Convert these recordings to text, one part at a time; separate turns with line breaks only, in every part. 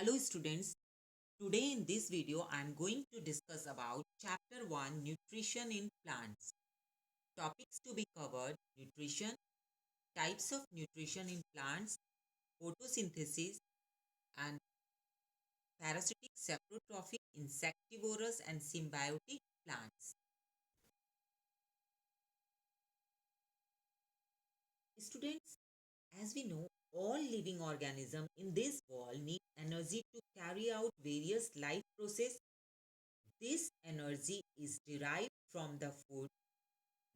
Hello students, today in this video I am going to discuss about chapter 1 nutrition in plants. Topics to be covered: nutrition, types of nutrition in plants, photosynthesis and parasitic, saprotrophic, insectivorous and symbiotic plants. Students, as we know, all living organisms in this world need energy to carry out various life processes. This energy is derived from the food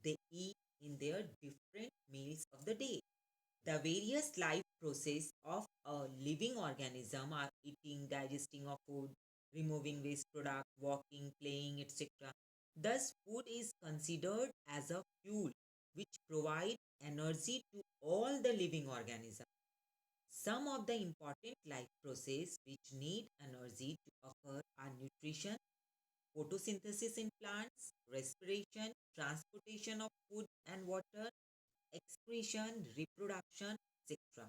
they eat in their different meals of the day. The various life process of a living organism are eating, digesting of food, removing waste product, walking, playing, etc. Thus, food is considered as a fuel which provide energy to all the living organisms. Some of the important life process which need energy to occur are nutrition, photosynthesis in plants, respiration, transportation of food and water, excretion, reproduction, etc.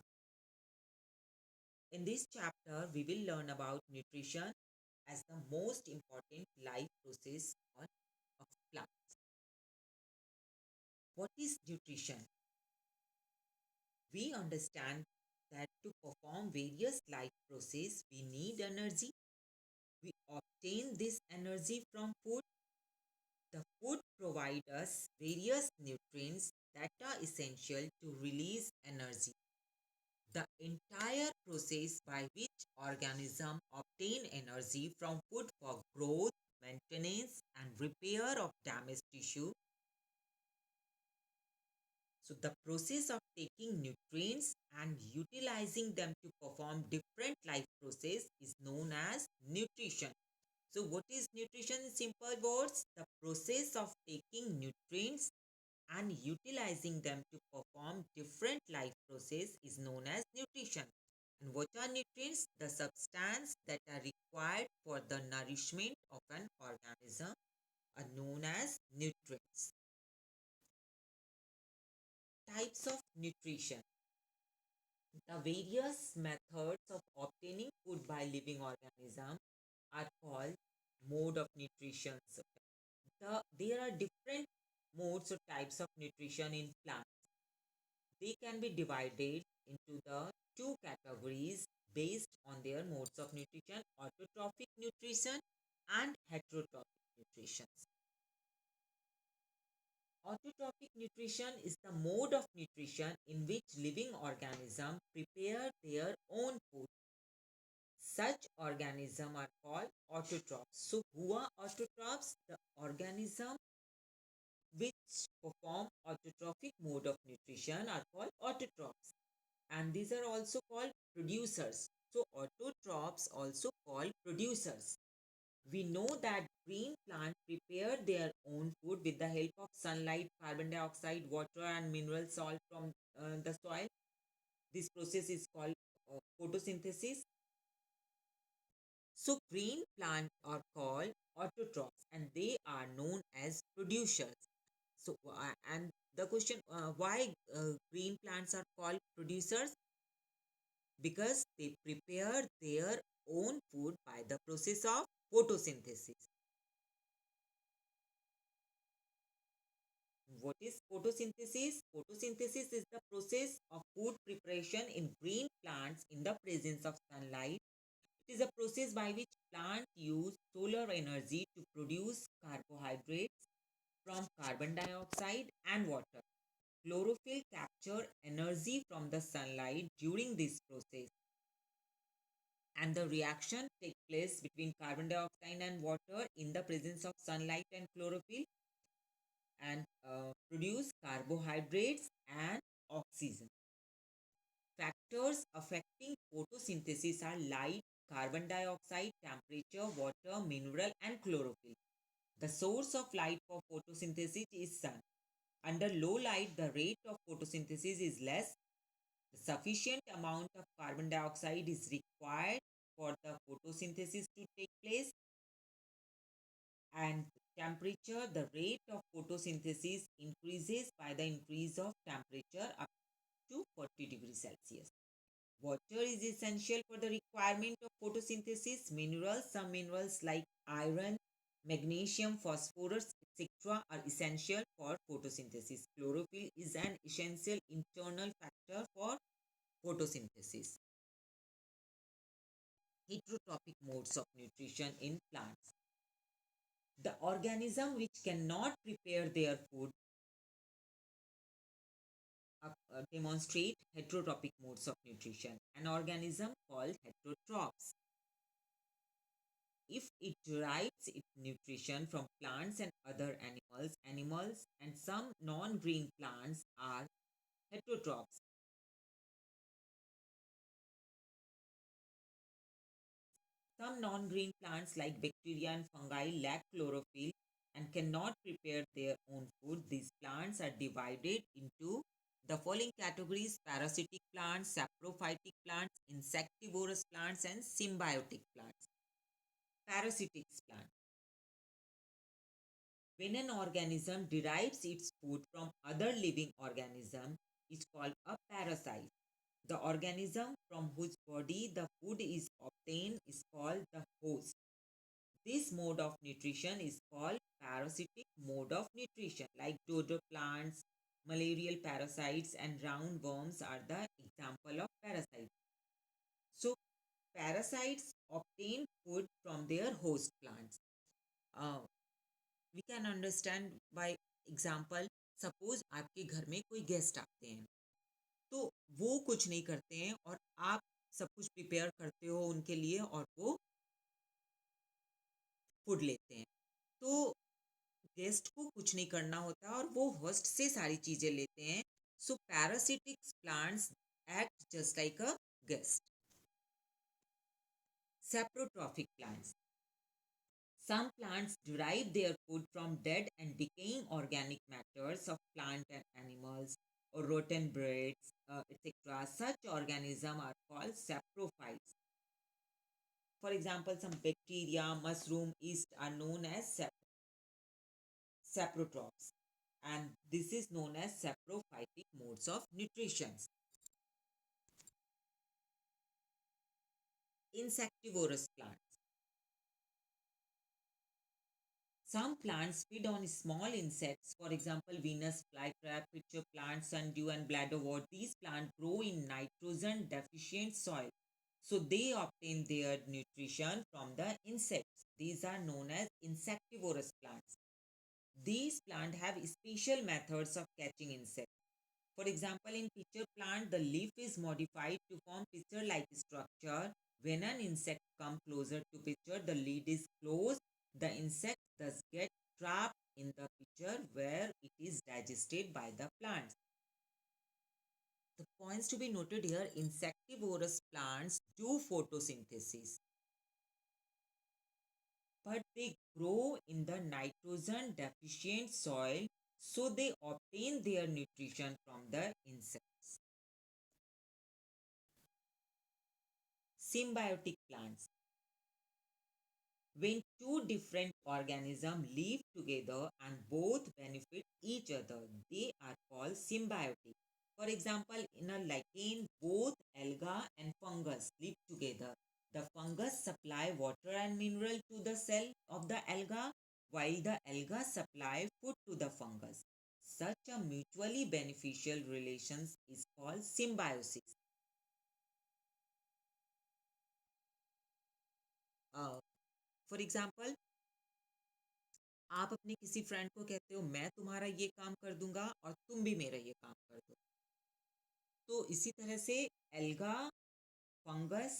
In this chapter, we will learn about nutrition as the most important life process of plants. What is nutrition? We understand that to perform various life processes, we need energy. We obtain this energy from food. The food provides us various nutrients that are essential to release energy. The entire process by which organisms obtain energy from food for growth, maintenance and repair of damaged tissue. So the process of taking nutrients and utilizing them to perform different life process is known as nutrition. So what is nutrition in simple words? The process of taking nutrients and utilizing them to perform different life process is known as nutrition. And what are nutrients? The substance that are required for the nourishment of an organism are known as nutrients. Types of nutrition. The various methods of obtaining food by living organism are called mode of nutrition. There are different modes or types of nutrition in plants. They can be divided into the two categories based on their modes of nutrition: autotrophic nutrition and heterotrophic nutrition. Autotrophic nutrition is the mode of nutrition in which living organisms prepare their own food. Such organisms are called autotrophs. So, who are autotrophs? The organism which perform autotrophic mode of nutrition are called autotrophs, and these are also called producers. So autotrophs also called producers. We know that green plants prepare their own food with the help of sunlight, carbon dioxide, water and mineral salt from the soil. This process is called photosynthesis. So green plants are called autotrophs and they are known as producers. So and the question, why green plants are called producers? Because they prepare their own food by the process of photosynthesis. What is photosynthesis? Photosynthesis is the process of food preparation in green plants in the presence of sunlight. It is a process by which plants use solar energy to produce carbohydrates from carbon dioxide and water. Chlorophyll capture energy from the sunlight during this process, and the reaction takes place between carbon dioxide and water in the presence of sunlight and chlorophyll, and produce carbohydrates and oxygen. Factors affecting photosynthesis are light, carbon dioxide, temperature, water, mineral and chlorophyll. The source of light for photosynthesis is sun. Under low light, the rate of photosynthesis is less. The sufficient amount of carbon dioxide is required for the photosynthesis to take place, and temperature, the rate of photosynthesis increases by the increase of temperature up to 40 degrees Celsius. Water is essential for the requirement of photosynthesis. Minerals, some minerals like iron, magnesium, phosphorus, etc., are essential for photosynthesis. Chlorophyll is an essential internal factor for photosynthesis. Heterotrophic modes of nutrition in plants. The organism which cannot prepare their food demonstrate heterotrophic modes of nutrition. An organism called heterotrophs. If it derives its nutrition from plants and other animals and some non-green plants are heterotrophs. Some non-green plants like bacteria and fungi lack chlorophyll and cannot prepare their own food. These plants are divided into the following categories: parasitic plants, saprophytic plants, insectivorous plants, and symbiotic plants. Parasitic plants. When an organism derives its food from other living organism, is called a parasite. The organism from whose body the food is obtained is called the host. This mode of nutrition is called parasitic mode of nutrition. Like dodo plants, malarial parasites, and roundworms are the example of parasites. So, parasites obtain food from their host plants. Uh, we can understand by example. Suppose आपके घर में कोई guest आते हैं, तो वो कुछ नहीं करते हैं और आप सब कुछ प्रिपेयर करते हो उनके लिए और वो फूड लेते हैं। तो गेस्ट को कुछ नहीं करना होता और वो होस्ट से सारी चीजें लेते हैं। So parasitic plants act just like a guest. Saprotrophic plants. Some plants derive their food from dead and decaying organic matters of plant and animals or rotten breads, etc. Such organisms are called saprophytes. For example, some bacteria, mushroom, yeast are known as saprotrophs, and this is known as saprophytic modes of nutrition. Insectivorous plants. Some plants feed on small insects, for example, Venus flytrap, pitcher plant, sundew, and bladderwort. These plants grow in nitrogen deficient soil. So they obtain their nutrition from the insects. These are known as insectivorous plants. These plants have special methods of catching insects. For example, in pitcher plant, the leaf is modified to form pitcher-like structure. When an insect comes closer to pitcher, the lid is closed. The insect thus gets trapped in the pitcher where it is digested by the plants. The points to be noted here: insectivorous plants do photosynthesis, but they grow in the nitrogen deficient soil, so they obtain their nutrition from the insects. Symbiotic plants. When two different organisms live together and both benefit each other, they are called symbiotic. For example, in a lichen, both alga and fungus live together. The fungus supply water and mineral to the cell of the alga, while the alga supply food to the fungus. Such a mutually beneficial relations is called symbiosis. For example, आप अपने किसी friend को कहते हो मैं तुम्हारा ये काम कर दूंगा और तुम भी मेरा ये काम कर दो। तो इसी तरह से alga fungus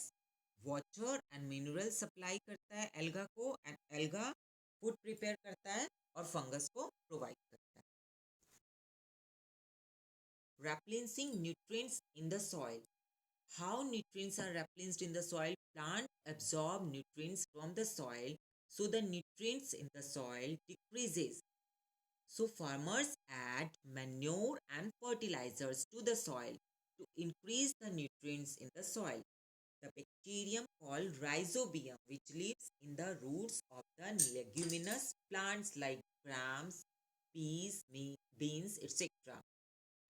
water and mineral supply करता है एल्गा को, एंड एल्गा फूड प्रिपेयर करता है और फंगस को प्रोवाइड करता है। Replenising nutrients in the soil. How nutrients are replenished in the soil? Plant absorb nutrients from the soil, so the nutrients in the soil decreases. So farmers add manure and fertilizers to the soil to increase the nutrients in the soil. The bacterium called rhizobium, which lives in the roots of the leguminous plants like grams, peas, beans, etc.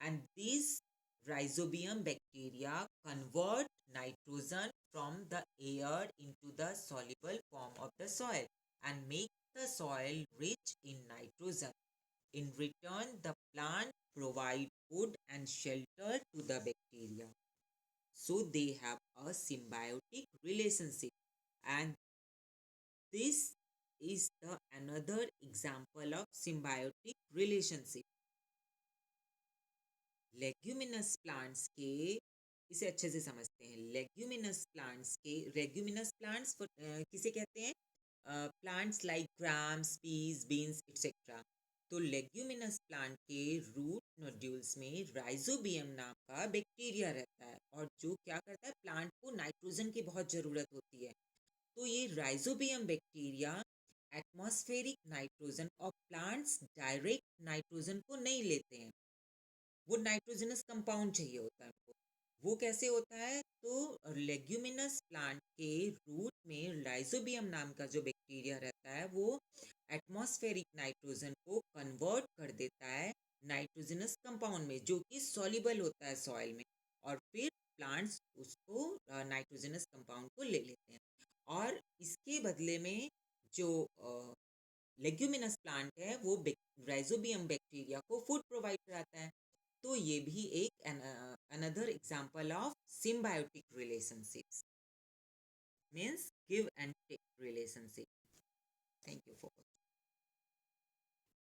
And these rhizobium bacteria convert nitrogen from the air into the soluble form of the soil and make the soil rich in nitrogen. In return, the plant provide food and shelter to the bacteria. So they have a symbiotic relationship, and this is the another example of symbiotic relationship. Leguminous plants के इसे अच्छे से समझते हैं. Leguminous plants के रेग्यूमिनस plants किसे कहते हैं? Plants like grams, peas, beans etcetera. तो लेग्यूमिनस प्लांट के रूट नोड्यूल्स में राइजोबियम नाम का बैक्टीरिया रहता है, और जो क्या करता है, प्लांट को नाइट्रोजन की बहुत ज़रूरत होती है. तो ये राइजोबियम बैक्टीरिया एटमॉस्फेरिक नाइट्रोजन और प्लांट्स डायरेक्ट नाइट्रोजन को नहीं लेते हैं. वो नाइट्रोजनस कंपाउंड चाहिए होता है उनको. वो कैसे होता है? तो लेग्यूमिनस प्लांट के रूट में राइजोबियम नाम का जो बैक्टीरिया रहता है वो एटमॉस्फेरिक नाइट्रोजन को कन्वर्ट कर देता है नाइट्रोजनस कंपाउंड में, जो कि सॉल्युबल होता है सॉइल में, और फिर प्लांट्स उसको नाइट्रोजनस कंपाउंड को ले लेते हैं. और इसके बदले में जो लेग्यूमिनस प्लांट है वो राइजोबियम बैक्टीरिया को फूड प्रोवाइड कराता है. तो ये भी एक another example of symbiotic relationships, means give and take relationship. Thank you for